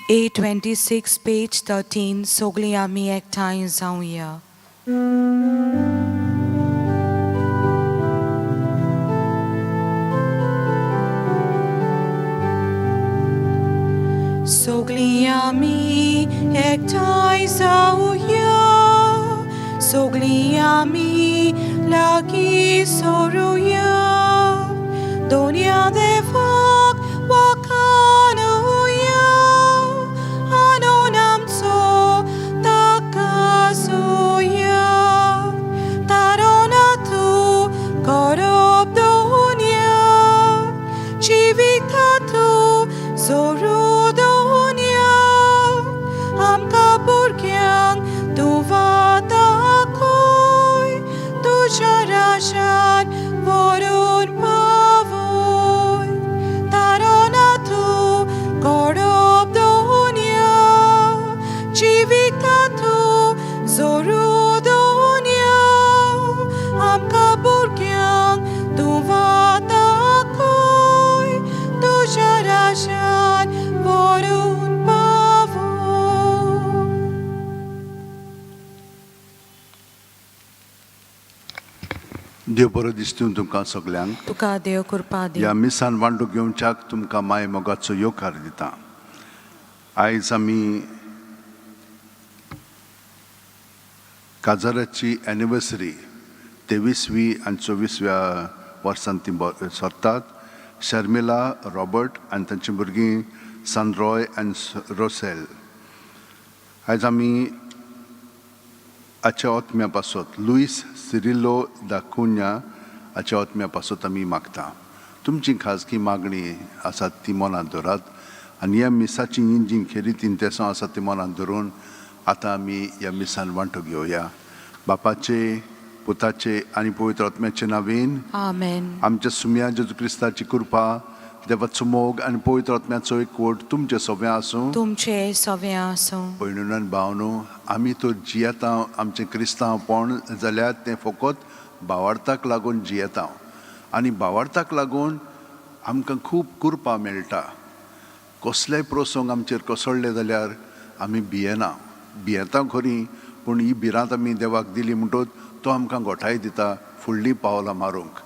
A26 page 13 सगळीं आमी एकठांय जावया. सगळीं आमी एकठांय जावया. सगळीं आमी लागीं सरुया. दोनया देवाक वखाणुया. आनून आमचो ताकासुया. तारोना तूं करप दोनया. जिविता तूं जोरू दोनया. आमकां भुरग्यांक तूं वाताकय. तुज्या राजान व्हरून पावय. तारोना तूं करप दोनया. जिविता तूं जोरू दोनया. आमकां भुरग्यांक तूं वाताकय. तुज्या राजान व्हरून पावय. देव बरो दिसतून तुमकां सगल्यांक तुका देव कृपा दी. ह्या मिसान वांटो घेवच्याक तुमकां माय मोगाचो येवकार दिता. आयज आमी काजाराची एनिवर्सरी 23वी आनी 24व्या वर्सान ती सोदतात. शर्मिला, रॉबर्ट आनी तांची भुरगीं सनरॉय आनी रोसेल. आयज आमी हाच्या ओतम्या पासत लुईस सिरिल्लो दा कुन्या हाच्या ओतम्या पासत आमी मागता. तुमची खाजगी मागणी आसा ती मनांत दवरात आनी ह्या मिसाची जी खेरीत इंतेसां आसा ती मनांत धरून आतां आमी ह्या मिसान वांटो घेवया. बापाचे, पुताचे आनी पवित्र आत्म्याचे नांवेन आमेन. आमच्या सुम्या जेजू क्रिस्ताची कृपा, देवाचो मोग आनी पवित्र आत्म्याचो एकवट तुमचे सगळें आसूं. तुमचे सगळें आसूं. भयणीनो आनी भावनो, आमी तर जियेता आमचें क्रिस्तांवपण जाल्यार तें फकत भावार्थाक लागून जियेता आनी भावार्थाक लागून आमकां खूब कृपा मेळटा. कसलेय प्रसंग आमचेर कोसळ्ळे जाल्यार आमी भियेता खरी, पूण ही भिरांत आमी देवाक दिली म्हणटच तो आमकां घोटाय दिता फुडलीं पावलां मारूंक.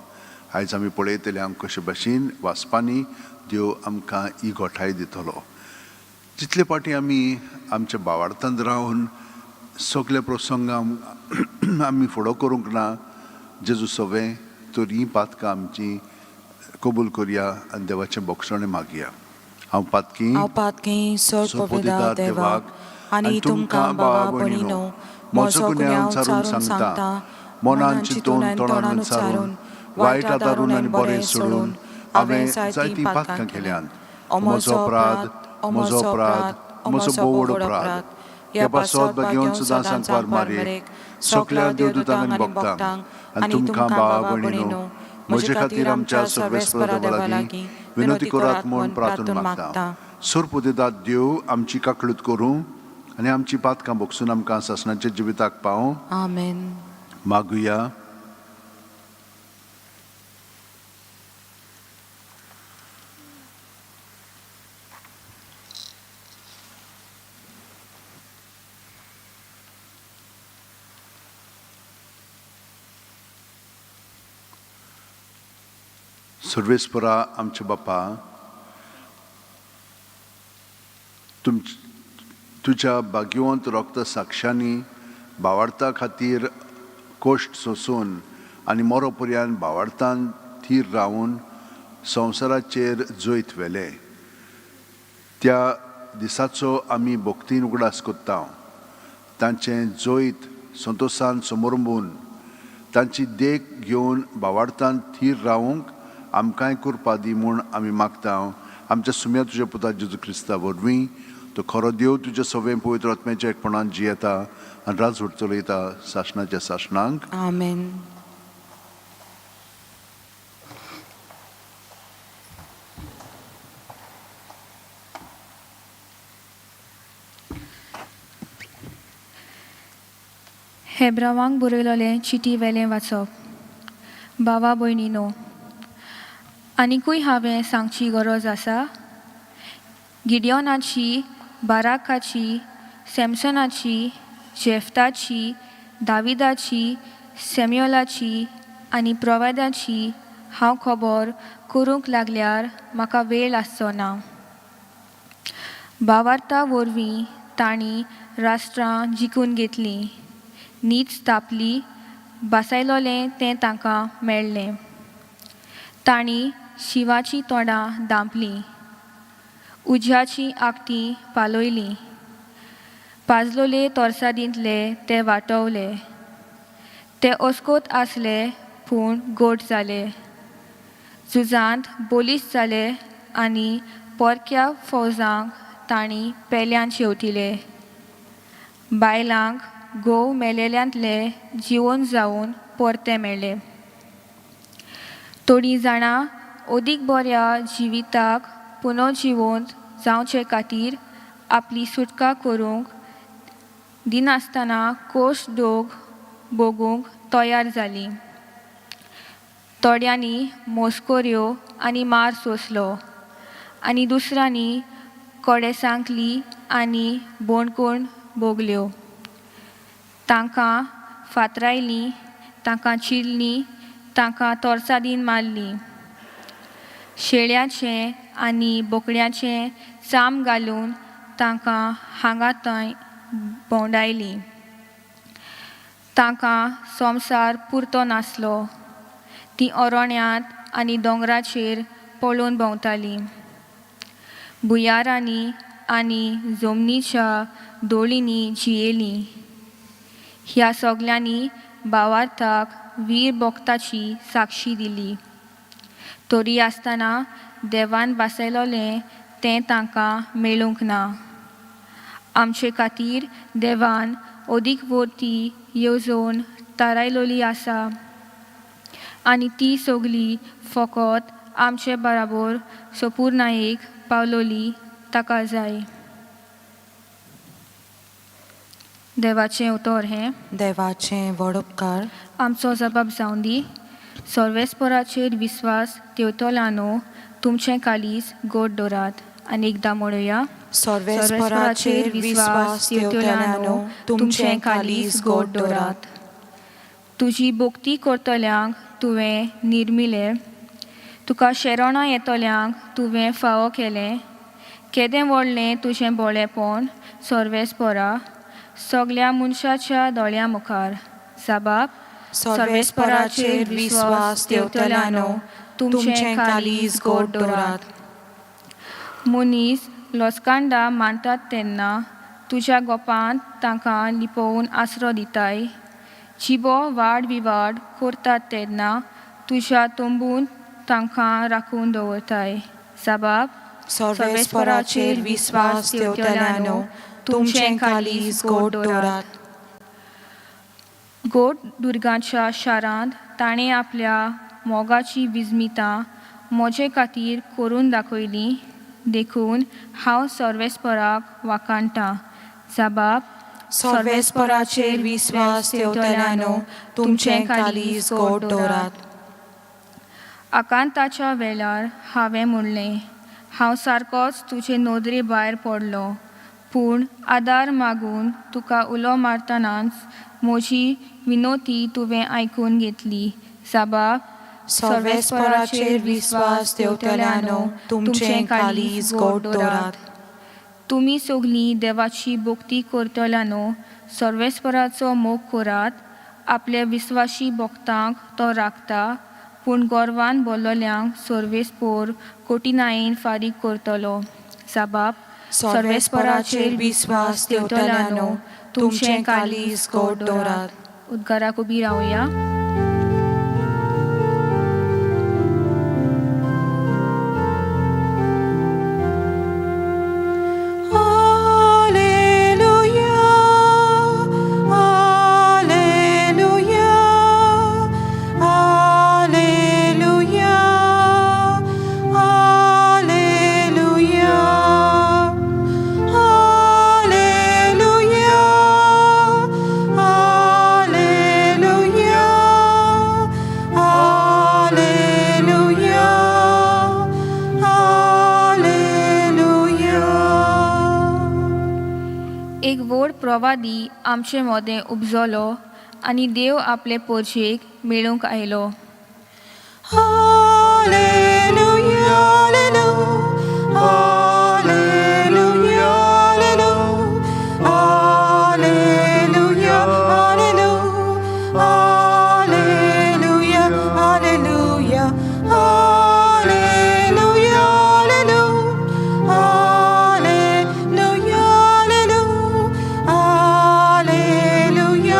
आयज आमी पळयतले आमकां कशे भाशेन वाचपांनी देव आमकां ही घोटाय दितलो. जितले पाटी आमी आमच्या भावार्थांत रावन सगळे प्रसंग आमी फुडो करूंक ना जेजू सवें, तर ही पातकां आमची कबूल करया आनी देवाचें बोक्षणे मागया. हांव पातकी सोपदार देवाक आनी तुमकां भावा भयणीनो म्हजो गुन्यांव चारून सांगता. मनान चिंतून तोंडान उच्चारून वायट आदारून आनी बरें सोडून हांवें जायतीं पातकां केल्यांत. म्हजो अपराध, म्हजो बोवड अपराध. ह्या पासत घेवन सुद्दां सांगपार मारेक सगल्या देवदूतांक आनी भक्तांक आनी तुमकां भावा भयणीनो म्हजे खातीर आमच्या सर्वेस्परा देवा लागीं विनोदी करात म्हूण प्रार्थना मागता. सुरपुदिदात देव आमची काकळूत करूं आनी आमची पातकां बोगसून आमकां सासणाच्या जिविताक पावूं. आमेन. मागुया. सर्वेस्परा आमचे बापा, तुज्या भाग्यवंत रक्त साक्षांनी भावार्था खातीर कोश्ट सोसून आनी मरो पर्यंत भावार्थान थीर रावून संवसाराचेर जैत व्हेले. त्या दिसाचो आमी भोक्तीन उगडास कोत्ता. तांचें जैत संतोशान समोरंबून तांची देख घेवन भावार्थान थीर रावूंक आमकांय कृपा दी म्हूण आमी मागता. आमच्या सुम्या तुज्या पुता जेजू क्रिस्ता वरवीं तो खरो देव तुज्या सवें पवित्र आत्म्याच्या एकपणान जियेता आनी राजवट चलयता सासणाच्या सासणांक. आमेन. हेब्रावांक बरयलोलें चिटी वेलें वाचप. भावा भयणीनो, आनीकूय हांवें सांगची गरज आसा. गिडियोनाची बाराकाची, सॅमसनाची, जेफ्ताची, दाविदाची, सॅम्युएलाची आनी प्रोवेदाची हांव खबर करूंक लागल्यार म्हाका वेळ आसचो ना. भावार्था वरवीं तांणी राष्ट्रां जिखून घेतलीं, नीत स्थापली, बसयलोलें तें तांकां मेळ्ळें. तांणी शिवाचीं तोंडां धांपलीं, उज्याचीं आंखटीं पालयलीं, पाजलोले तोर्सादींतले ते वांटवले. ते अस्कोत आसले पूण गोठ जाले, झुजांत बोलीस जाले आनी पोरक्या फौजांक तांणी पेल्यान शेवटिले. बायलांक घोव मेलेल्यांतले जिवोवन जावन परते मेळ्ळे. थोडीं जाणां अदीक बऱ्या जिविताक पुनर्जिवंत जावचे खातीर आपली सुटका करूंक दिनासतना कोश दोग भोगूंक तयार जालीं. थोड्यांनी मोस्कोऱ्यो आनी मार सोंसलो आनी दुसऱ्यांनी कोडेसांकली आनी बोणकूण भोगल्यो. तांकां फातरायलीं, तांकां चिडलीं, तांकां तोर्सादीन मारलीं. शेळ्याचें आनी बोकड्याचें चाम घालून तांकां हांगा थंय भोंवडायलीं. तांकां संवसार पुरतो नासलो. तीं अरोण्यांत आनी दोंगराचेर पळोवन भोंवतालीं. बुयारांनी आनी जमनीच्या दोळींनी जियेलीं. ह्या सगल्यांनी भावार्थाक वीर भक्ताची साक्षी दिली. तरी आसतना देवान बसयलोलें तें तांकां मेळूंक ना. आमचे खातीर देवान अदीक वर्ती येवजण थारायलोली आसा आनी ती सगळी फकत आमचे बराबर संपूर्णायेक पावलोली ताका जाय. देवाचें उतर हें: देवाचें व्हड उपकार. आमचो जबाब जावन दी. सर्वेस्पराचेर विस्वास ठेवतल्यानो तुमचें कालीस गोड दवरात. आनी एकदां म्हणुया: सर्वेस्पराचेर विस्वास ठेवतल्यानो तुमचें कालीस गोड दवरात. तुजी भोक्ती करतल्यांक तुवें निर्मिलें, तुका शेरोणां येतल्यांक तुवें फावो केलें. केदें व्हडलें तुजें बोळेपण सर्वेस्परा सगल्या मनशाच्या दोळ्यां मुखार. जाबाब: सर्वेस्पराचेर विस्वास ठेवतल्यानो तुमचें कालीस गोड दवरात. मनीस लोसकांडा मांडटात तेन्ना तुज्या गोपांत तांकां लिपोवन आसरो दिताय. जिबो वाड विवाड करतात तेन्ना तुज्या तोंबून तांकां राखून दवरताय. जाबाब: सर्वेस्पराचेर विस्वास ठेवतल्यानो तुमचें कालीस गोड दवरात. गोड दुर्गांच्या शारांत ताणें आपल्या मोगाची विजमितां म्हजे खातीर करून दाखयलीं. देखून हांव सर्वेस्पराक वाखाणटां. जाबाब: सर्वेस्पराचेर विस्वास ठेवतल्यानो तुमचें कालीस गोड दवरात. आकांताच्या वेळार हांवें म्हणलें, हांव सारकोच तुजे नदरे भायर पडलो. पूण आदार मागून तुका उलो मारतनाच म्हजी विनोती तुवें आयकून घेतली. जाबाब: सर्वेस्पराचेर विस्वास ठेवतल्यानो तुमचें कालीस गोड दवरात. तुमी सगलीं देवाची भोक्ती करतल्यानो सर्वेस्पराचो मोग करात. आपल्या विस्वासी भक्तांक तो राखता, पूण गोरवान बोल्लोल्यांक सर्वेस्पर कठिनायेन फारीक करतलो. जाबाब: सर्वेस्पराचेर विस्वास ठेवतल्यानो तुमचें कालीस गोड दवरात. उद्गाराक उबी रावया. Alleluia. प्रवादी आमचे मोदें उपजलो आनी देव आपले पोरशेक मेळूंक आयलो. Hallelujah, hallelujah, hallelujah, hallelujah, hallelujah, hallelujah, hallelujah, hallelujah, hallelujah, hallelujah, hallelujah,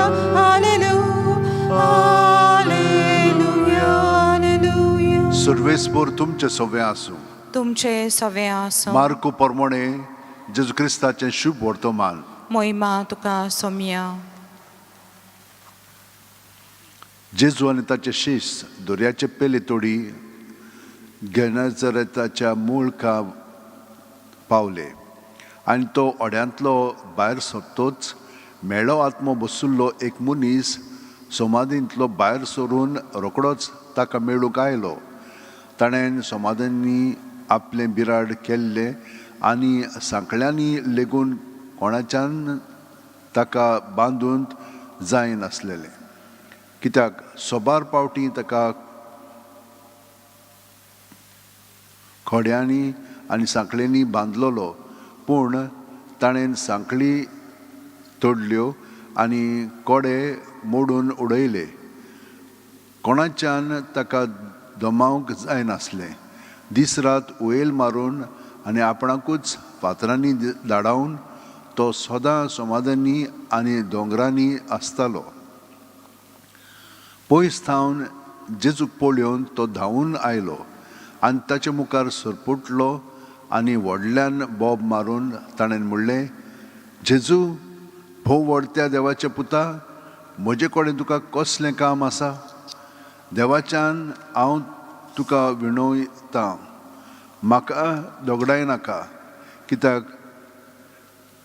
hallelujah, hallelujah. सर्वेस्पोर तुमचे सवे आसूं. तुमचे सवे आसूं. मार्को परमोणे जेजू क्रिस्ताचें शुभ वर्तमान. मोहिमा तुका सोम्या. जेजू आनी ताचे शिश्य दर्याचे पेले तोडी गेनेझारेताच्या मुळका पावले आनी तो ओड्यांतलो भायर सरतोच मेळो आत्मो बसुल्लो एक मनीस समाधींतलो भायर सरून रोखडोच ताका मेळूंक आयलो. ताणें समाधींनी आपलें बिराड केल्लें आनी सांकल्यांनी लेगून कोणाच्यान ताका बांदून जायनासलेलें, कित्याक सोबार पावटी ताका खोड्यांनी आनी सांकळेंनी बांदलोलो, पूण ताणें सांकळी तोडल्यो आनी कोडे मोडून उडयले. कोणाच्यान ताका दमावंक जायनासलें. दीस रात उयेल मारून आनी आपणाकूच फातरांनी धाडावन तो सदां समाधानी आनी दोंगरांनी आसतालो. पयस थावन जेजूक पळोवन तो धांवून आयलो आनी ताचे मुखार सरपुटलो आनी व्हडल्यान बोब मारून ताणें म्हणलें, जेजू, भोव व्हडत्या देवाचे पुता, म्हजे कडेन तुका कसलें काम आसा? देवाच्यान हांव तुका विणवयता, म्हाका दोगडाय नाका. कित्याक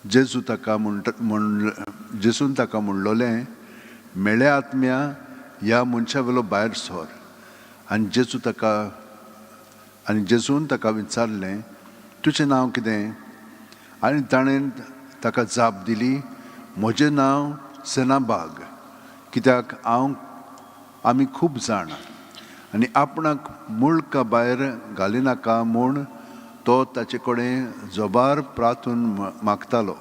जेजून ताका म्हणलोलें, मेळे आत्म्या ह्या मनशा वेलो भायर सर. आनी जेजून ताका विचारलें, तुजें नांव कितें? आनी ताणें ताका जाप दिली, म्हजें नांव सेनाबाग, कित्याक आमी खूब जाण. आनी आपणाक मुळका भायर घालिनाका म्हूण तो ताचे कडेन जोबार प्रार्थून मागतालो.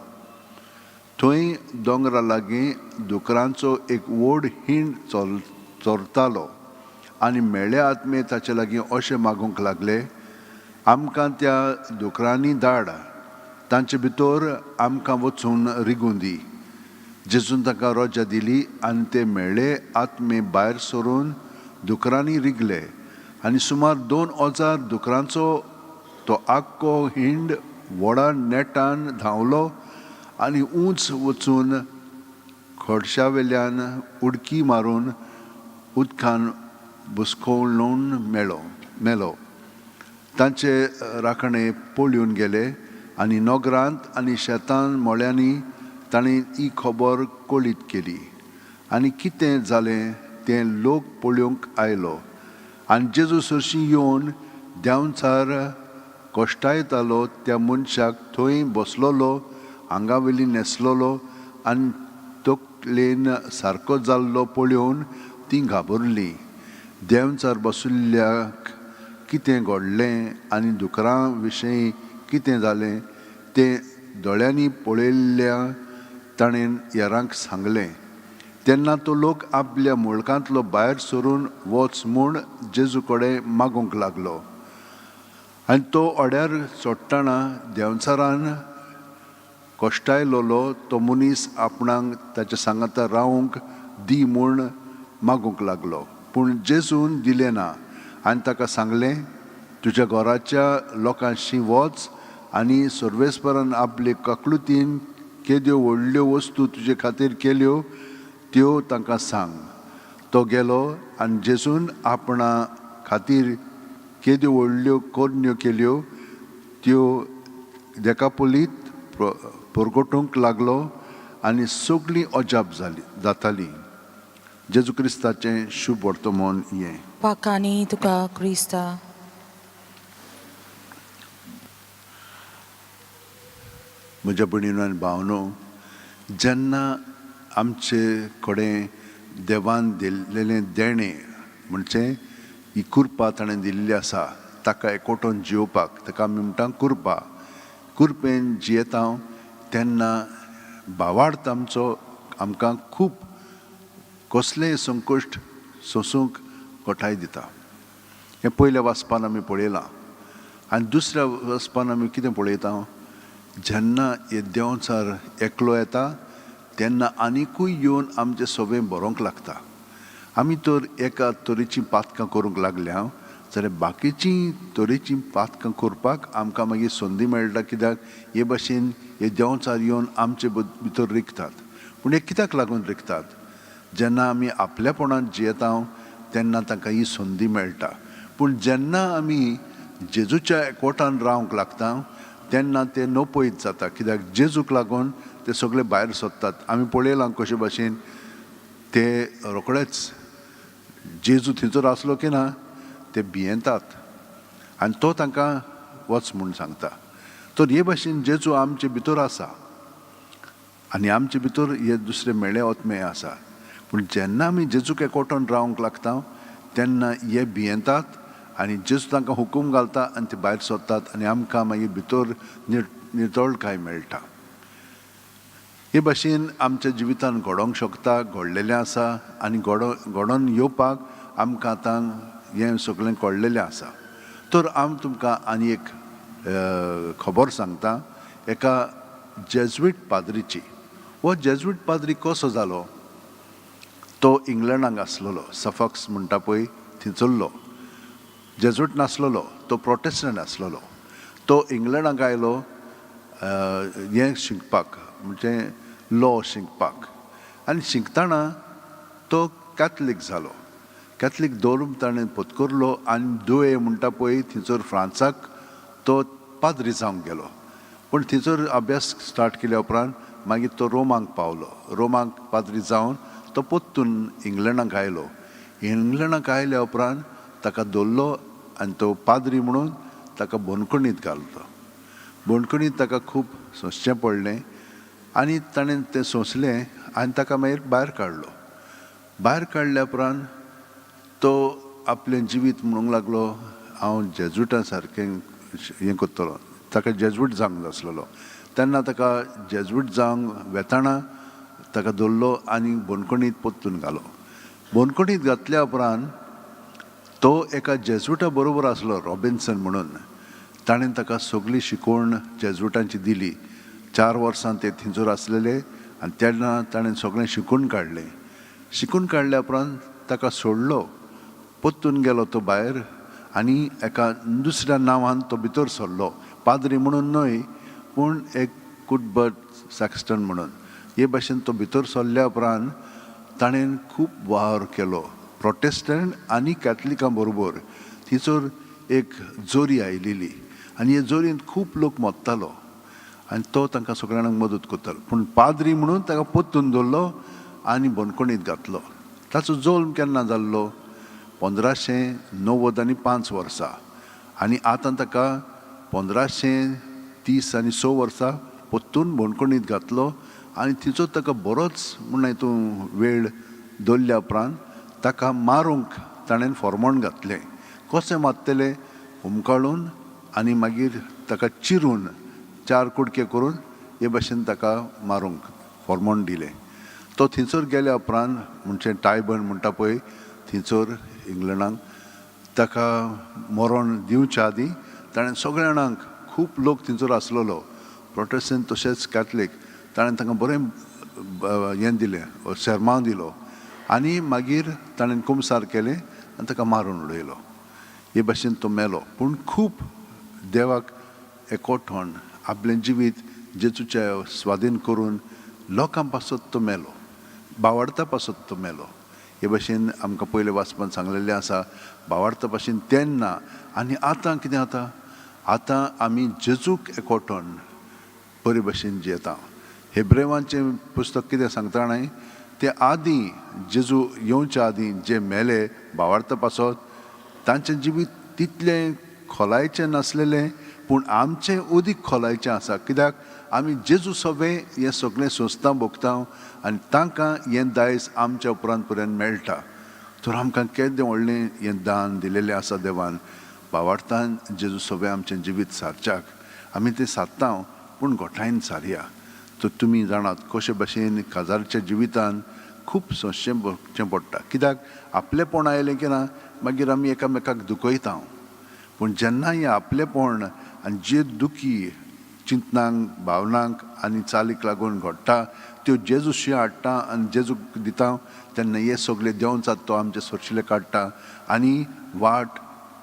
थंय दोंगरा लागीं दुकरांचो एक व्हड हिंड चोरतालो आनी मेळे आत्मे ताचे लागीं अशें मागूंक लागले, आमकां त्या दुकरांनी धाड, तांचे भितर आमकां वचून रिगून दी. जेजून ताका रोजा दिली आनी ते मेळे आत्मे भायर सरून दुकरांनी रिगले आनी सुमार 2000 दुकरांचो तो आख्खो हिंड व्हडा नेटान धांवलो आनी उंच वचून खोडशा वेल्यान उडकी मारून उदकान बुसकोळून मेलो. तांचे राखणे पळून गेले आनी नोगरांत आनी शेतान मोळ्यांनी ताणें ही खबर कळीत केली. आनी कितें जालें तें लोक पळोवंक आयलो. आनी जेजू सरशी येवन देंवचार कोश्टायतालो त्या मनशाक थंय बसलोलो, आंगावेली न्हेसलोलो आनी तकलेन सारको जाल्लो पळोवन ती घाबरली. देंवचार बसुल्ल्याक कितें घडलें आनी दुकरां विशीं कितें जालें तें दोळ्यांनी पळयल्ल्या ताणें हेरांक सांगलें. तेन्ना तो लोक आपल्या मुळकांतलो भायर सरून वच म्हूण जेजू कडेन मागूंक लागलो. आनी तो ओड्यार चोडटाना देंवचारान कोश्टायलोलो तो मनीस आपणाक ताच्या सांगाता रावंक दी म्हूण मागूंक लागलो, पूण जेजून दिलें ना. आनी ताका सांगलें, तुज्या घराच्या लोकांशी वच आनी सर्वेस्परान आपले ककलुतीन केद्यो व्हडल्यो वस्तू तुजे खातीर केल्यो त्यो तांकां सांग. तो गेलो आनी जेजून आपणा खातीर केद्यो व्हडल्यो कोरण्यो केल्यो त्यो देकापोलीत परगटूंक लागलो आनी सगळीं अजाप जातालीं. जेजू क्रिस्ताचें शुभ वर्तमान हें. पाकानी तुका क्रिस्ता. म्हज्या भयणीनो आनी भावनो, जेन्ना आमचे कडेन देवान दिल्लेलें देणें म्हणजे ही कुरपा ताणें दिल्ली आसा ताका एकवटून जिवपाक ताका आमी म्हणटा कुरपा, कुरपेन जियेता तेन्ना भावार्थ आमकां खूब कसलेय संकश्ट सोंसूंक घोटाय दिता. हें पयल्या वाचपान आमी पळयलां. आनी दुसऱ्या वाचपान आमी कितें पळयता, जेन्ना हे देंवचार एकलो येता तेन्ना आनिकूय येवन आमचे सगळें बरोवंक लागता. आमी तर एका तरेचीं पातकां करूंक लागल्या जाल्यार बाकीचीं तरेचीं पातकां करपाक आमकां मागीर संदी मेळटा. कित्याक हे भाशेन हे देंवचार येवन आमचे भितर रिकतात. पूण हे कित्याक लागून रिकतात? जेन्ना आमी आपल्यापणान जियेता तेन्ना तांकां ही संदी मेळटा. पूण जेन्ना आमी जेजूच्या एकवटान रावंक लागता तेन्ना ते नपयत जाता. कित्याक जेजूक लागून ते सगळे भायर सरतात. आमी पळयलां कशे भाशेन ते रोखडेच जेजू थंयसर आसलो की ना ते भियेंतात आनी तो तांकां वच म्हूण सांगता. तर हे भाशेन जेजू आमचे भितर आसा आनी आमचे भितर हे दुसरे मेळे ओतमे आसा. पूण जेन्ना आमी जेजूक एकवटान रावंक लागता तेन्ना हे भियेंतात आनी जेजू तांकां हुकूम घालता आनी ते भायर सरतात आनी आमकां मागीर भितर नितळकाय मेळटा. हे भाशेन आमच्या जिवितान घडोवंक शकता, घडलेलें आसा आनी घडोवन येवपाक आमकां आतां हें सगळें कळलेलें आसा. तर हांव तुमकां आनी एक खबर सांगता एका जेजुईट पाद्रीची. हो जेजुईट पाद्री कसो जालो? तो इंग्लंडाक आसलेलो, सफॉक्स म्हणटा पळय थंयसरलो. जेजुईट नासलेलो, तो प्रोटेस्टंट आसलेलो. तो इंग्लंडाक आयलो हें शिकपाक, म्हणजे लॉ शिकपाक. आनी शिकतना तो कॅथलीक जालो. कॅथलीक धर्म ताणें पत्करलो आनी दुये म्हणटा पळय थंयसर फ्रांसाक तो पाद्री जावंक गेलो. पूण थंयसर अभ्यास स्टार्ट केल्या उपरांत मागीर तो रोमाक पावलो. रोमाक पाद्री जावन तो परतून इंग्लंडाक आयलो. इंग्लंडाक आयल्या उपरांत ताका धरलो आनी तो पाद्री म्हणून ताका बोनकुणींत घालो. बोनकुणींत ताका खूब सोंसचें पडलें आनी ताणें तें सोंसलें आनी ताका मागीर भायर काडलो. भायर काडल्या उपरांत तो आपलें जिवीत म्हणूंक लागलो हांव जेजुइटा सारकें हें करतलो. ताका जेजुईट जावंक आसलेलो. तेन्ना ताका जेजुईट जावंक वेताना ताका धरलो आनी बोनकुणींत परतून घालो. बोनकुणींत घातल्या उपरांत तो एका जेजुइटा बरोबर आसलो रॉबिन्सन म्हणून. ताणें ताका सगळी शिकवण जेजुइटांची दिली. 4 वर्सां ते थंयसर आसलेले आनी तेन्ना ताणें सगळें शिकून काडलें. शिकून काडल्या उपरांत ताका सोडलो. परतून गेलो तो भायर आनी एका दुसऱ्या नांवान तो भितर सरलो. पाद्री म्हणून न्हय पूण एक कुटबट सॅक्स्टन म्हणून. हे भाशेन तो भितर सरल्या उपरांत ताणें खूब वावर केलो प्रोटेस्टंट आनी कॅथलिकां बरोबर. थंयसर एक जोरी आयिल्ली आनी हे जोरीन खूब लोक मरतालो आनी तो तांकां सगळ्यांक मदत करतालो. पूण पाद्री म्हणून ताका परतून धरलो आनी बोनकुणींत घातलो. ताचो जल्म केन्ना जाल्लो? 1595 वर्सां. आनी आतां ताका 1530 आनी 6 वर्सां परतून बोनकुणींत घातलो आनी थंयसर ताका बरोच म्हण हितून वेळ दवरल्या उपरांत ताका मारूंक ताणें फॉर्मोन घातलें. कशें मारतलें? हुमकळून आनी मागीर ताका चिरून 4 कुडके करून हे भाशेन ताका मारूंक फॉर्मोन दिलें. तो थंयसर गेल्या उपरांत म्हणजे टायबर्न म्हणटा पळय थंयसर इंग्लंडाक ताका मरण दिवच्या आदीं ताणें सगळ्या जाणांक खूब लोक थंयसर आसलेलो प्रोटेस्टंट तशेंच कॅथलीक. ताणें तांकां बरें हें दिलें सेर्मांव दिलो आनी मागीर ताणें कुमसार केलें आनी ताका मारून उडयलो. हे भाशेन तो मेलो. पूण खूब देवाक एकवटून आपलें जिवीत जेजूच्या स्वाधीन करून लोकां पासत तो मेलो. भावार्था पासत तो मेलो. हे भाशेन आमकां पयले वाचपान सांगलेलें आसा. भावार्था भाशेन तेन्ना आनी आतां कितें जाता? आतां आमी जेजूक एकवटून बरे भाशेन जियेता. हेब्रेवांचें पुस्तक कितें सांगता जाणाय? ते आदीं जेजू येवच्या आदीं जे मेले भावार्था पासत तांचें जिवीत तितलें खोलायेचें नासलेलें पूण आमचें अदीक खोलायेचें आसा. कित्याक आमी जेजू सवे हें सगळें सोंसता भोगता आनी तांकां हें दायज आमच्या उपरांत पर्यंत मेळटा. तर आमकां केदें व्हडलें हें दान दिलेलें आसा देवान. भावार्थान जेजू सवे आमचें जिवीत सारच्याक आमी तें सारता पूण गोठायन सारया. तर तुमी जाणात कशे भशेन काजारच्या जिवितान खूब सोंसचें भोगचें पडटा. कित्याक आपलेपण आयलें की ना मागीर आमी एकामेकाक दुखयता. पूण जेन्ना हें आपलेपण आनी जे दुखी चिंतनांक भावनांक आनी चालीक लागून घडटा त्यो जेजूशी हाडटा आनी जेजूक दिता तेन्ना हे सगळे देंवचात तो आमचे सोरशिले काडटा आनी वाट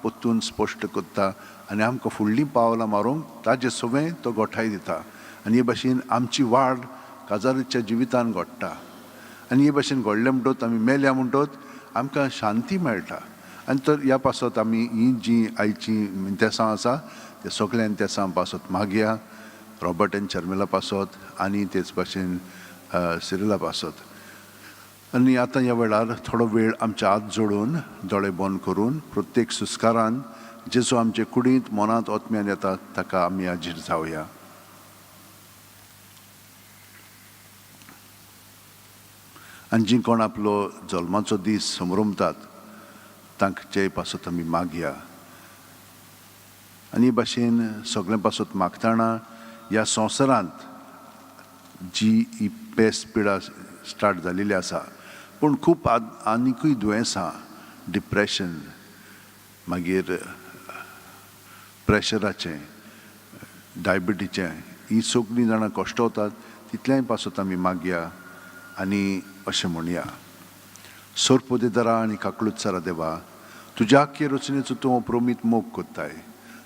पोत्तून स्पश्ट करता आनी आमकां फुडलीं पावलां मारूंक ताजे सगळें तो गोठाय दिता. आनी हे भाशेन आमची वाड काजाराच्या जिवितान घडटा. आनी हे भाशेन घडलें म्हणटोच आमी मेल्या म्हणटोच आमकां शांती मेळटा. आनी तर ह्या पासत आमी ही जी आयची तेसां आसा ते सगळ्यान तेसां पासत मागया. रॉबर्ट एन शर्मिला पासत आनी तेच भाशेन सिरिला पासत. आनी आतां ह्या वेळार थोडो वेळ आमचे हात जोडून दोळे बंद करून प्रत्येक सुस्कारान जेजू आमचे कुडींत मनांत ओतम्यान येता ताका आमी हाजीर जावया. आनी जी कोण आपलो जल्माचो दीस समरुमतात तांचे पासत आमी मागया. आनी भाशेन सगळे पासत मागतना ह्या संवसारांत जी ही पेस्ट पिडा स्टार्ट जालेली आसा पूण खूब आनिकूय दुयेंसां डिप्रेशन मागीर प्रेशराचें डायबिटीचें ही सगळीं जाणां कश्टवतात तितल्याय पासत आमी मागया. आनी अशें म्हणया सोरपोदेदारा आनी काकलुत्सारा देवा तुज्या आख्खे रचनेचो तूं अप्रोमीत मोग कोत्ताय.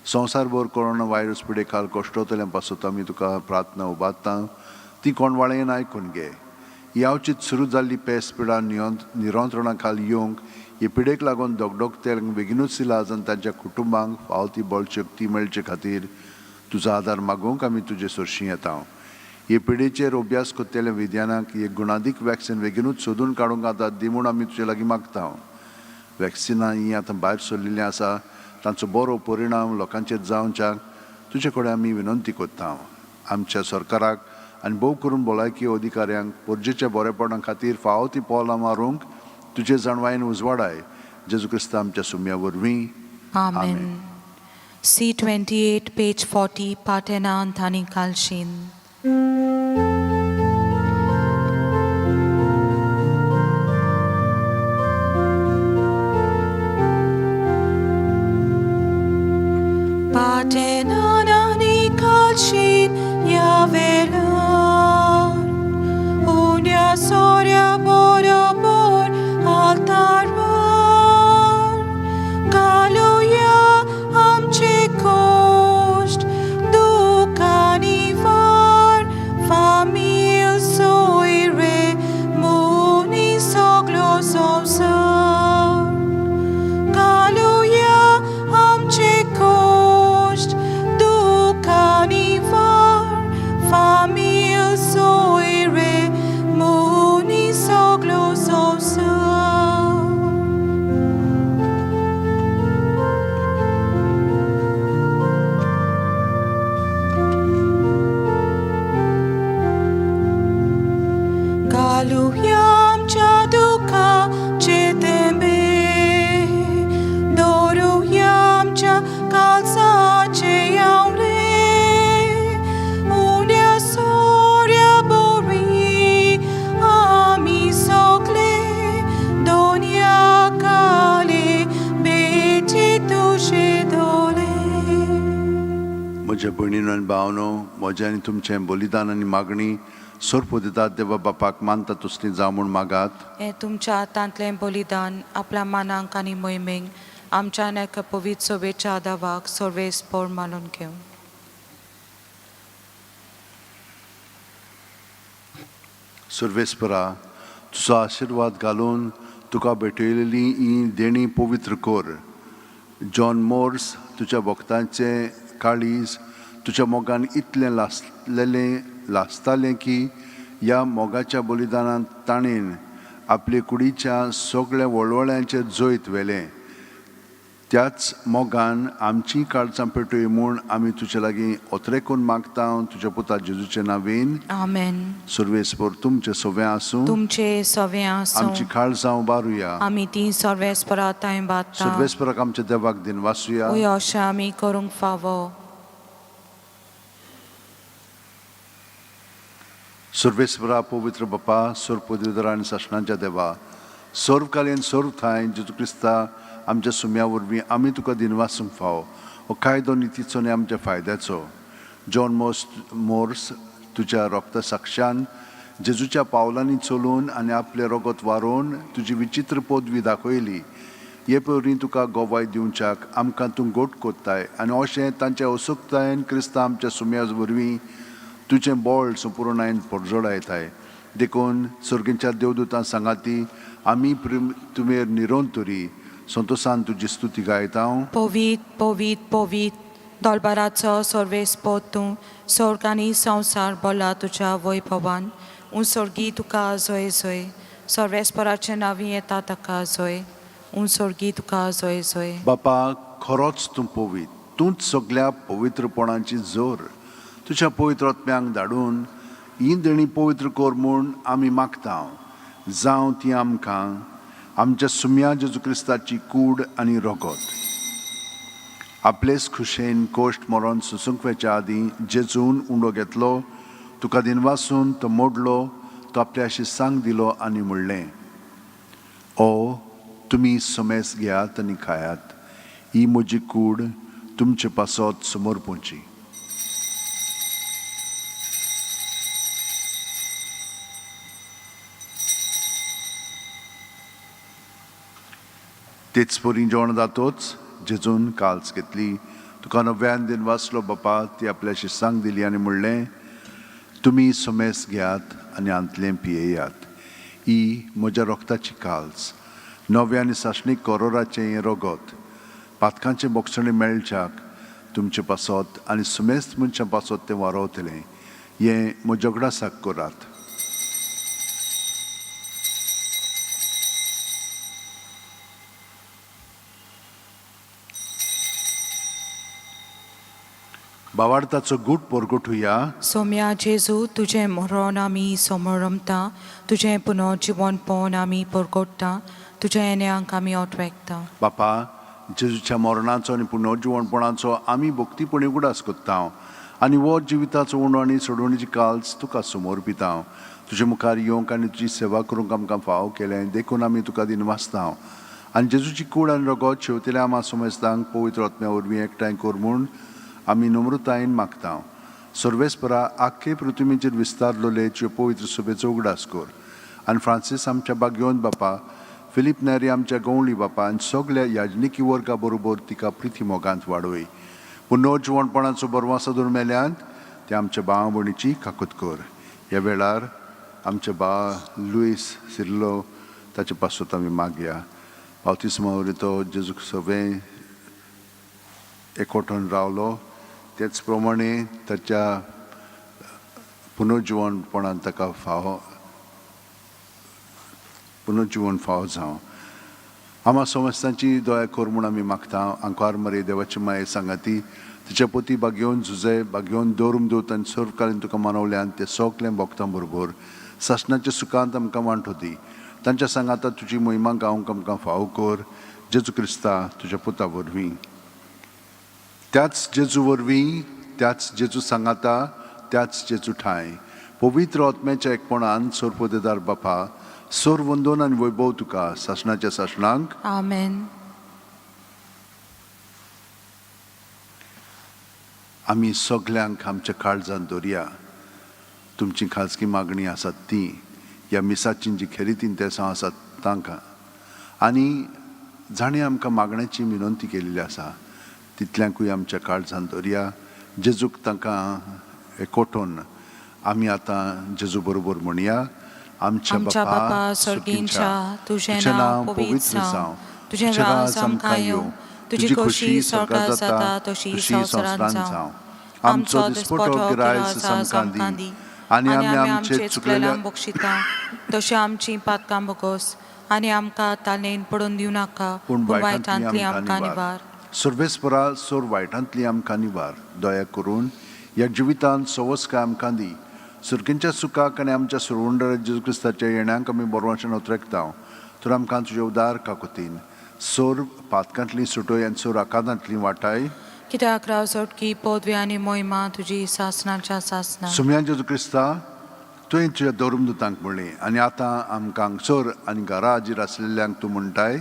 संवसारभर कोरोना व्हायरस पिडे काल कश्टवतल्यां पासत आमी तुका प्रार्थना उबारता ती कोणवाळेन आयकून घे. ही आवचीत सुरू जाल्ली पेस्ट पिडा नियंत्रणा खाल येवंक हे पिडेक लागून दोगदोगत्यांक बेगीनूच इलाज आनी तांच्या कुटुंबांक फावो ती बळशक्ती मेळचे खातीर तुजो आदार मागूंक आमी तुजे सोरशीं येता. हे पिडेचेर अभ्यास कोत्तेल्या विज्ञानाक एक गुणादीक वॅक्सिन बेगीनूच सोदून काडूंक आतां दी म्हूण आमी तुजे लागीं मागता. वॅक्सिनां ही आतां भायर सरलेलीं आसा तांचो बरो परिणाम लोकांचेर जावच्याक तुजे कडेन आमी विनंती कोत्ता. आमच्या सरकाराक आनी भोव करून भलायकी अधिकाऱ्यांक परजेच्या बरेपणा खातीर फावो ती पावलां मारूंक तुजे जाणवायेन उजवाडाय. जेजू क्रिस्त आमच्या सुम्या वरवीं. आमेन. C28 page 40 Patena Anthony Kalshin. Patenanani kalshin yavelar unia soria borobor altar var galuya amche kost dukani var famil soire muni soglo somsar galuya amche famil soire muni soglo sosa. Galuyam chaduka chetembe doruyam cha kalsa cheyaule म्हज्या भयणीनो आनी भावनो म्हजें आनी तुमचें बलिदान आनी मागणी सोरपोदितात देवा बापाक मानता तुसली जावं म्हूण मागात. हे तुमच्या हातांतलें बलिदान आपल्या मानांक आनी मोहिमेक आमच्या एका पवित्र सोबेच्या आदावाक सर्वेस्पर मानून घेवं. सर्वेस्परा तुजो आशिर्वाद घालून तुका भेटयलेली ही देणी पवित्र कोर. जॉन मोर्स तुज्या भक्तांचें काळीज तुज्या मोगान इतलें लासतालें की ह्या मोगाच्या बलिदानांत ताणेन आपले कुडीच्या सगळ्या वळवळ्यांचें जैत व्हेलें. त्याच मोगान आमची काळजां पेटोय म्हूण आमी तुजे लागीं ओतरेकून मागता तुज्या पुता जेजूचे नांवेन. आमेन. सर्वेस्पर तुमचे सवे आसूं. तुमचे सवे आसूं. आमची काळजां उबारुया. आमी ती सर्वेस्पराताय बाता. सर्वेस्पराक आमच्या देवाक दिन वासुया. उय अशें आमी करूंक फावो. सर्वेस्परा पवित्र बापा सर्व पदवीधर आनी शासनाच्या देवा सर्वकालीन सर्व थाय जेजू क्रिस्ता आमच्या सुम्या वरवीं आमी तुका दिनवासूंक फाव हो कायदो नितीचो आनी आमच्या फायद्याचो जॉन मोर्स तुज्या रक्त साक्षान जेजूच्या पावलांनी चलून आनी आपले रगत वारोवन तुजी विचित्र पदवी दाखयली. हे पयलीं तुका गोवाय दिवच्याक आमकां तूं गोट कोत्ताय आनी अशें तांच्या असुक्तायेन क्रिस्ता आमच्या सुम्या वरवीं तुजें बोळ संपूर्णायेन परजोडायताय. देखून सर्गींच्या देवदूतां सांगाती आमी तुवेर निरोन तरी संतोशान तुजी स्तुती गायता. पवित पवित पवित दोलबाराचो सर्वेस्पर तूं स्वर्ग आनी संवसार बोला तुज्या वैभवान उंसर्गी तुका जय जय. सर्वेस्पराचे नांवी येता ताका जय. उंसर्गी तुका जय जय. बापा खरोच तूं पवित. तूंच सगळ्या पवित्रपणाची जोर तुज्या पवित्र आत्म्यांक धाडून ही देणी पवित्र कर म्हूण आमी मागता. जावं ती आमकां आमच्या सुम्या जेजू क्रिस्ताची कूड आनी रगत आपलेच खुशेन कोश्ट मरण सुसुंकवेच्या आदीं जेजून उंडो घेतलो तुका दिनवासून तो मोडलो तो आपल्या शिसांक दिलो आनी म्हणलें ओ तुमी समेस घेयात आनी खायात ही म्हजी कूड तुमचे पासत समोर पोंची. तेच परी जेवण जातोच जेजून काल्स घेतली तुका नव्यान दिन वाचलो बापा ती आपल्या शिसांक दिली आनी म्हणलें तुमी समेस घेयात आनी आंतलें पियेयात ही म्हज्या रोगताची काल्स नव्या आनी साशणीक कोरोराचें हें रगत पातकांचे बोक्षणे मेळच्याक तुमचे पासत आनी सुमेस्त मनशां पासत तें वारोवतलें हें म्हज्या उगडासाक करात. भावार्थाचो गूट परगटुया. सोम्या जेजू तुजें मरण आमी समरमता तुजें पुनर्जीवन पळोवन आमी परगटता तुज्या येण्याक आमी ओटवेकता. बापा जेजूच्या मरणाचो आनी पुनर्जीवनपणाचो आमी भक्तीपणी उगडास कोत्ता आनी वो जिविताचो उणो आनी सोडवणीची काल्स तुका समोर पिता. तुजे मुखार येवंक आनी तुजी सेवा करूंक आमकां फाव केलें देखून आमी तुका दिन वाचता आनी जेजूची कूड आनी रगत शेवतेल्या आमा समेस्तांक पवित्र आत्म्या वरवीं एकठांय कर म्हूण आमी नम्रतायेन मागता. सर्वेस्परा आख्खे पृथ्वीचेर विस्तारलोले तुजे पवित्र सभेचो उगडास कर आनी फ्रांसीस आमच्या बागयोन बापा फिलीप नेरी आमच्या गवळी बापा आनी सगळ्या याजनिकी वर्गा बरोबर तिका प्रिती मोगांत वाडोय. पुनर्जीवनपणाचो बरवासो दवर मेल्यांत ते आमच्या भाव भयणीची काकूत कर. ह्या वेळार आमचे भाव लुईस सिर्लो ताचे पासत आमी मागया. बावतिस्मा वरवीं तो जेजू सवे एकवटून रावलो तेच प्रमाणे ताच्या पुनर्जीवनपणान ताका पुनर्जीवन फाव जावं. आमा समस्तांची दया कर म्हूण आमी मागता. आंकार मरे देवाची माये सांगाती तिच्या पोती बागेवन झुजे बागेवन दवरूम दवरता आनी सर्वकालीन तुका मानवल्यान ते सगळें भक्तां बरोबर सासणाच्या सुखांत आमकां वांटोती तांच्या सांगाता तुजी महिमा गावंक आमकां फाव कर जेजू क्रिस्ता तुज्या पुता वरवीं. त्याच जेजू वरवीं त्याच जेजू सांगाता त्याच जेजू ठाय पवित्र आत्म्याच्या एकपणान सोरपोदेदार बापा सोर वंदन आनी वैभव तुका सासणाच्या सासणांक. आमेन. आमी सगल्यांक आमच्या काळजांत दवरया. तुमची खाजगी मागणी आसात ती ह्या मिसाची जी खरी तिनतेसां आसात तांकां आनी जाणें आमकां मागण्याची विनंती केलेली आसा तितल्यांकूय आमच्या काळजांत दवरया. जेजूक तांकां एकवटून आमी आतां जेजू बरोबर म्हणया. आमच्या बापा सर्गींच्या तुजें नांव पवित्र जावं तुजें राज आमकां येवं तुजी खोशी स्वर्गांत जाता तशी संवसारांत जावं. आमचो दिसपटो गिरायज आमकां दी आनी आमी आमचे चुकलेल्यांक बक्षिता तशी आमची पातकां बगोस आनी आमकां तालेन पडून दिवं नाका पूण पूण वायटांतली वायटांतली आमकां आमकां निवार. सर्वेस्परा सोर वायटांतली आमकां निवार. दया करून ह्या जिवितांत सवस्काय आमकां दी. सुरकेंच्या सुखाक आनी आमच्या सुरवंडर जेजू क्रिस्ताच्या येण्याक आमी बरोवचें उतरकता. तर आमकां तुजे उदार काकुतीन सोर पातकांतली सुटोय आनी सोर आकांतांतली वाटाय. कित्याक राव सोटकी पदवी आनी मोहिमा तुजी सासणाच्या सासना. सुम्या जेजू क्रिस्ता तुवें तुज्या धर्मदुतांक म्हणलें आनी आतां आमकां हांगसर आनी घरा हाजीर आसलेल्यांक तूं म्हणटाय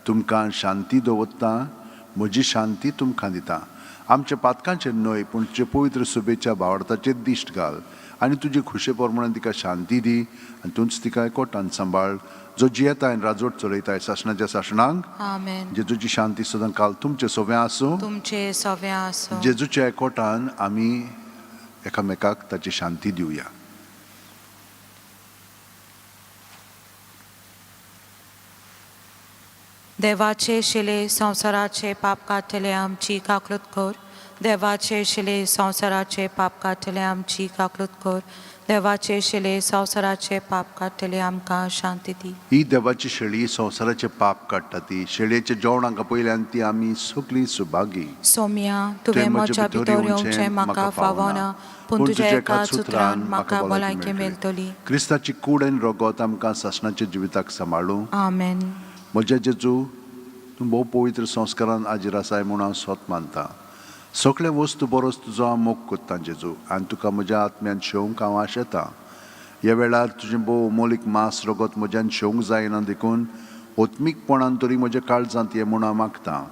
तुमकां शांती दवरता, म्हजी शांती तुमकां दिता. आमच्या पातकांचेर न्हय पूण तुजे पवित्र सुबेच्या भावार्थाचेर दिश्ट घाल आनी तुजे खुशे प्रमाणे तिका शांती दी आनी तूंच तिका एकवटान सांबाळ. जो जियेता आनी राजवट चलयताय सासणाच्या सासणांक. आमेन. जेजूची शांती सदां काल तुमचे सोव्या आसूं. तुमचे सव्या आसूं. जेजूच्या एकवटान आमी एकामेकाक ताची शांती दिवया. देवाचे शिले संवसाराचे पाप काडटले आमची काकलूत कर. देवाचे शिले संवसाराचे पाप काडटले आमची काकलूत कर. देवाचे शिले संवसाराचे पाप काडटले आमकां शांती दी. ही देवाची शेळी संवसाराचे पाप काडटा ती. शेळयेच्या जेवणाक पयल्यान ती आमी सगळीं सुभागी. सोम्या तुवें म्हज्या भितर येवचें म्हाका फावना पूण तुज्या एकाच उतरान म्हाका भलायकी मेळटली. क्रिस्ताची कूड आनी रगत आमकां सासणाच्या जिविताक सांबाळूं. आमेन. म्हज्या जेजू तूं भोव पवित्र संस्कारान हाजीर आसाय म्हूण हांव स्वत मानता. सगळे वस्तू बरोच तुजो हांव मोग कोत्ता जेजू आनी तुका म्हज्या आत्म्यान शेवंक हांव आशेतां. ह्या वेळार तुजें भोव मोलीक मास रगत म्हज्यान शेवंक जायना देखून ओत्मीकपणान तरी म्हज्या काळजांत ये म्हूण हांव मागतां.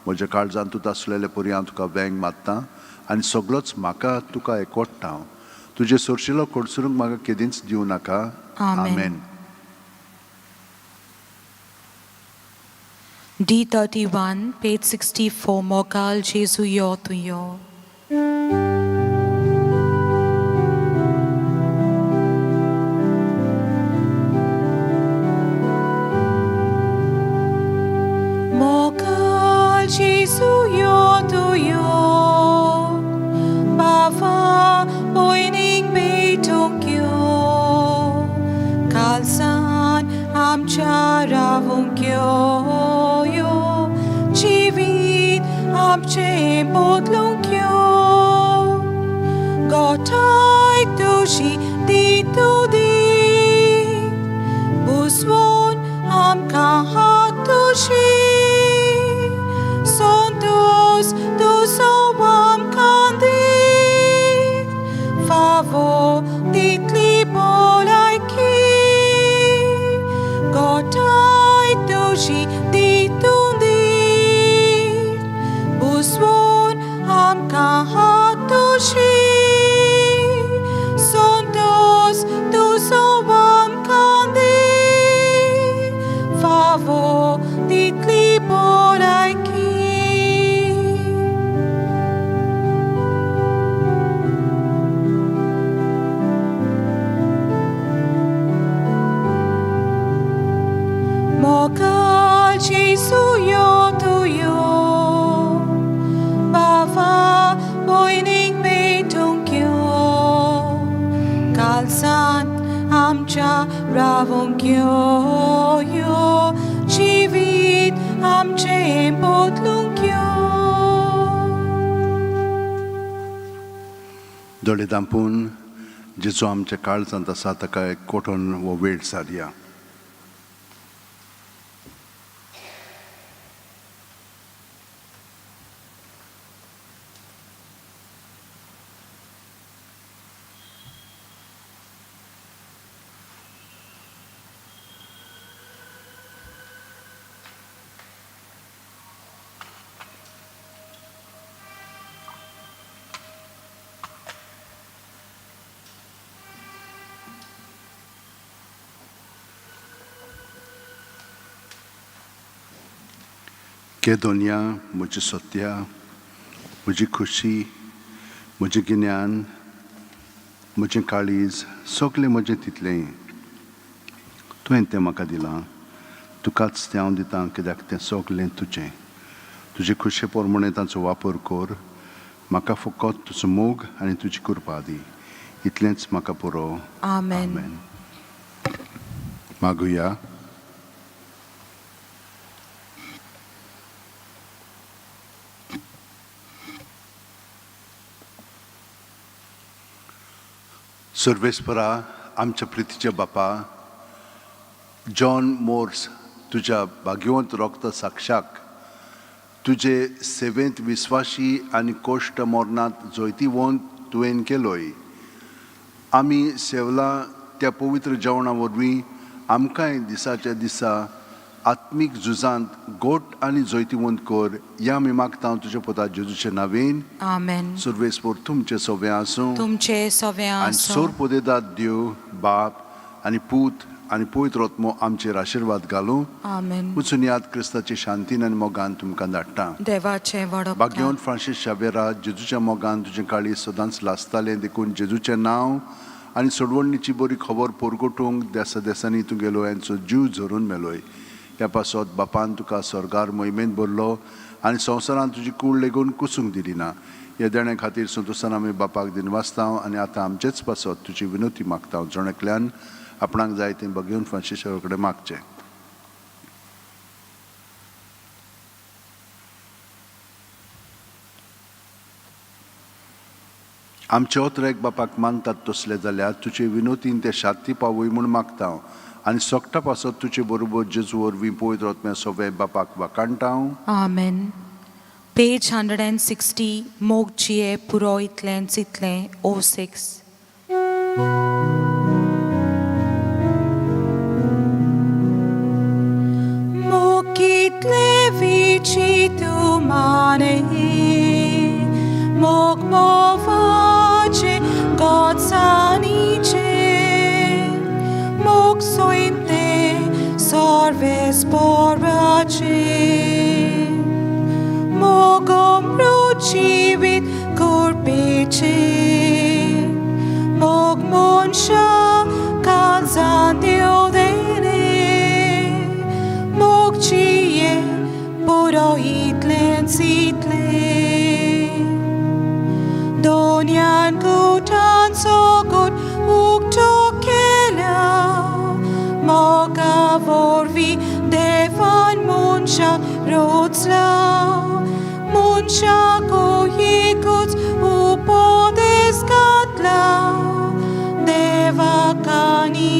म्हज्या काळजांतूच आसलेले परी हांव तुका वेंग मात्तां आनी सगळोच म्हाका तुका एकवटता. तुजे सोरशिलो खोडसरूंक म्हाका केदींच दिवं नाका. आमेन. D31, page 64, Mogal Jesu yo tuyo. Mogal Jesu yo tuyo. Bava boining betokyo. Kalsan amcha ravungyo. आमचे बदलूंक्यो गोठाय तुजी दितू दी बुसवून आमकां हात तुजी संतोस तुजो आमकां दी फावो तितली भलायकी गोठाय तुजी दितू Buswon amka hatushi Sondos tuzo amkandi Favo ditli boraiki Mogal Jesu yo tuyo boining betungkyo kalsan amcha ravungkyo yo jivit amche bodlungkyo. दोळे दांपून जेजू आमच्या काळजांत आसा ताका एकवटून हो वेळ सारया. के दुनिया म्हजी सत्या, म्हजी खुशी, म्हजें गिन्यान, म्हजें काळीज सगळें म्हजें तितलें तुवें तें म्हाका दिलां. तुकाच तें हांव दितां कित्याक तें सगळें तुजें. तुजे खुशे प्रमाणें ताचो वापर कर. म्हाका फकत तुजो मोग आनी तुजी कृपा दी. इतलेंच म्हाका पुरो. आमेन. मागुया. सर्वेस्परा आमच्या प्रितीचे बापा, जॉन मोर्स तुझ्या भाग्यवंत रक्त साक्षाक तुझे सेवेंत विस्वाशी आनी कोश्ट मोरणांत जोयतीवंत तुवें केलोय. आमी सेवला त्या पवित्र जेवणा वरवीं आमकांय दिसाच्या दिसा आत्मीक झुजांत गोट आनी जोयतीवंत कर. या आमी मागता तुज्या पुता जेजूचे नांवेन. आमेन. सर्वेस्पर तुमचे सवे आसूं तुमचे सवे आनी आसूं. सोर पोदेदाद देव बाप आनी पूत आनी पवित्र आत्मो आमचेर आशिर्वाद घालूं. आमेन. वचून याद क्रिस्ताची शांतीन आनी मोगान तुमकां धाडटा. देवाचे वडपकार. भाग्यवंत फ्रांसीस शावेरा, जेजूच्या मोगान तुजें काळी सदांच लासतालें देखून जेजूचें नांव आनी सोडवणीची बरी खबर पोरगोटूंक देसा देसांनी तूं गेलो हांचो जीव झरून मेलोय. ह्या पासत बापान तुका स्वर्गार मोहिमेंत भरलो आनी संवसारान तुजी कूड लेगून कुसूंक दिली ना. ह्या देण्या खातीर संतोशान आमी बापाक दिन वाचता आनी आतां आमचेच पासत तुजी विनोती मागता. जोणेकल्यान आपणाक जाय तें भाग्यवंत फ्रांसीसा कडेन मागचें. आमचे ओतरेक बापाक मानतात तसले जाल्यार तुजे विनोतीन ते शांती पावय म्हूण मागता आनी सोगटा पासत तुजे बरोबर जेजू वरवीं पवित्र आत्म्या सवे बापाक वाकाणटा. आमेन. पेज 160 मोग जिये पुरो इतलें चितलें O6. मोग कितले विचितू माने मोग मोवाचे गोडसाणीचे मोग सोयते Sarves पोराचे मोगम रुचिवित kurpeche mog monsha kanzan deodene mog chie puro itlen sitle donyan gutan so good ukto kela moga vorvi devan monsha rotsla monsha koyikuts upodes katla deva kani